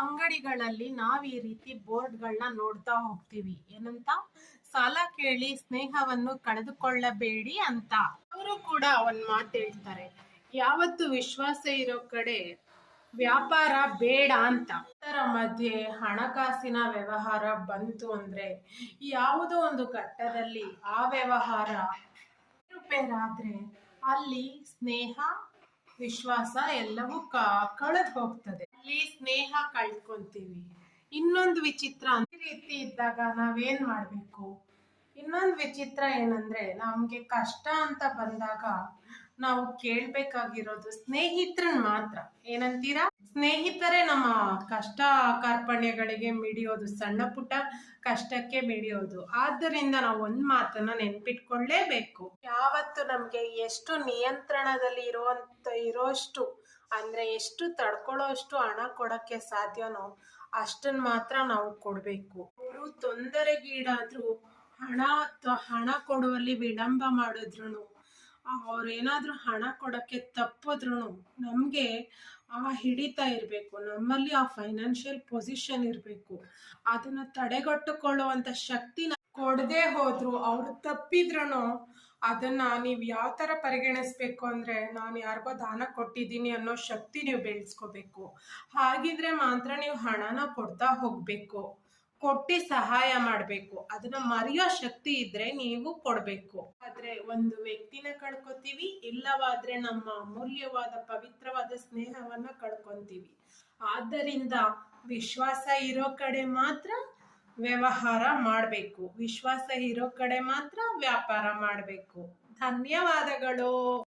ಅಂಗಡಿಗಳಲ್ಲಿ ನಾವ್ ಈ ರೀತಿ ಬೋರ್ಡ್ಗಳನ್ನ ನೋಡ್ತಾ ಹೋಗ್ತೀವಿ. ಏನಂತ? ಸಾಲ ಕೇಳಿ ಸ್ನೇಹವನ್ನು ಕಳೆದುಕೊಳ್ಳಬೇಡಿ ಅಂತ. ಅವರು ಕೂಡ ಒಂದ್ ಮಾತು ಹೇಳ್ತಾರೆ, ಯಾವತ್ತು ವಿಶ್ವಾಸ ಇರೋ ಕಡೆ ವ್ಯಾಪಾರ ಬೇಡ ಅಂತ. ಇದರ ಮಧ್ಯೆ ಹಣಕಾಸಿನ ವ್ಯವಹಾರ ಬಂತು ಅಂದ್ರೆ ಯಾವುದೋ ಒಂದು ಘಟ್ಟದಲ್ಲಿ ಆ ವ್ಯವಹಾರ ಏರುಪೇರಾದ್ರೆ ಅಲ್ಲಿ ಸ್ನೇಹ ವಿಶ್ವಾಸ ಎಲ್ಲವೂ ಕಳೆದು ಹೋಗ್ತದೆ. ಅಲ್ಲಿ ಸ್ನೇಹ ಕಳ್ಕೊಂತೀವಿ. ಇನ್ನೊಂದು ವಿಚಿತ್ರ ಈ ರೀತಿ ಇದ್ದಾಗ ನಾವೇನ್ ಮಾಡ್ಬೇಕು? ಇನ್ನೊಂದು ವಿಚಿತ್ರ ಏನಂದ್ರೆ, ನಮ್ಗೆ ಕಷ್ಟ ಅಂತ ಬಂದಾಗ ನಾವು ಕೇಳ್ಬೇಕಾಗಿರೋದು ಸ್ನೇಹಿತರನ್ ಮಾತ್ರ. ಏನಂತೀರಾ? ಸ್ನೇಹಿತರೇ ನಮ್ಮ ಕಷ್ಟ ಕಾರ್ಪಣ್ಯಗಳಿಗೆ ಮಿಡಿಯೋದು, ಸಣ್ಣ ಪುಟ್ಟ ಕಷ್ಟಕ್ಕೆ ಮಿಡಿಯೋದು. ಆದ್ದರಿಂದ ನಾವು ಒಂದ್ ಮಾತನ್ನ ನೆನ್ಪಿಟ್ಕೊಳ್ಳೇಬೇಕು. ಯಾವತ್ತು ನಮ್ಗೆ ಎಷ್ಟು ನಿಯಂತ್ರಣದಲ್ಲಿ ಇರೋಷ್ಟು ಅಂದ್ರೆ ಎಷ್ಟು ತಡ್ಕೊಳ್ಳೋಷ್ಟು ಹಣ ಕೊಡಕ್ಕೆ ಸಾಧ್ಯನೋ ಅಷ್ಟನ್ ಮಾತ್ರ ನಾವು ಕೊಡ್ಬೇಕು. ಅವರು ತೊಂದರೆಗೀಡಾದ್ರು ಹಣ ಕೊಡುವಲ್ಲಿ ವಿಳಂಬ ಮಾಡಿದ್ರು, ಅವ್ರೇನಾದ್ರೂ ಹಣ ಕೊಡಕ್ಕೆ ತಪ್ಪಿದ್ರು ನಮ್ಗೆ ಆ ಹಿಡಿತ ಇರ್ಬೇಕು, ನಮ್ಮಲ್ಲಿ ಆ ಫೈನಾನ್ಷಿಯಲ್ ಪೊಸಿಷನ್ ಇರ್ಬೇಕು. ಅದನ್ನ ತಡೆಗಟ್ಟುಕೊಳ್ಳುವಂತ ಶಕ್ತಿ ಕೊಡದೆ ಹೋದ್ರು, ಅವ್ರು ತಪ್ಪಿದ್ರು ಅದನ್ನ ನೀವ್ ಯಾವ ತರ ಪರಿಗಣಿಸ್ಬೇಕು ಅಂದ್ರೆ, ನಾನು ಯಾರಿಗೋ ದಾನ ಕೊಟ್ಟಿದ್ದೀನಿ ಅನ್ನೋ ಶಕ್ತಿ ನೀವು ಬೆಳೆಸ್ಕೋಬೇಕು. ಹಾಗಿದ್ರೆ ಮಾತ್ರ ನೀವು ಹಣನ ಕೊಡ್ತಾ ಹೋಗ್ಬೇಕು, ಕೊಟ್ಟಿ ಸಹಾಯ ಮಾಡ್ಬೇಕು. ಅದನ್ನ ಮರೆಯೋ ಶಕ್ತಿ ಇದ್ರೆ ನೀವು ಕೊಡ್ಬೇಕು. ಆದ್ರೆ ಒಂದು ವ್ಯಕ್ತಿನ ಕಳ್ಕೊತೀವಿ, ಇಲ್ಲವಾದ್ರೆ ನಮ್ಮ ಅಮೂಲ್ಯವಾದ ಪವಿತ್ರವಾದ ಸ್ನೇಹವನ್ನ ಕಳ್ಕೊಂತೀವಿ. ಆದ್ದರಿಂದ ವಿಶ್ವಾಸ ಇರೋ ಕಡೆ ಮಾತ್ರ ವ್ಯವಹಾರ ಮಾಡ್ಬೇಕು, ವಿಶ್ವಾಸ ಇರೋ ಕಡೆ ಮಾತ್ರ ವ್ಯಾಪಾರ ಮಾಡ್ಬೇಕು. ಧನ್ಯವಾದಗಳು.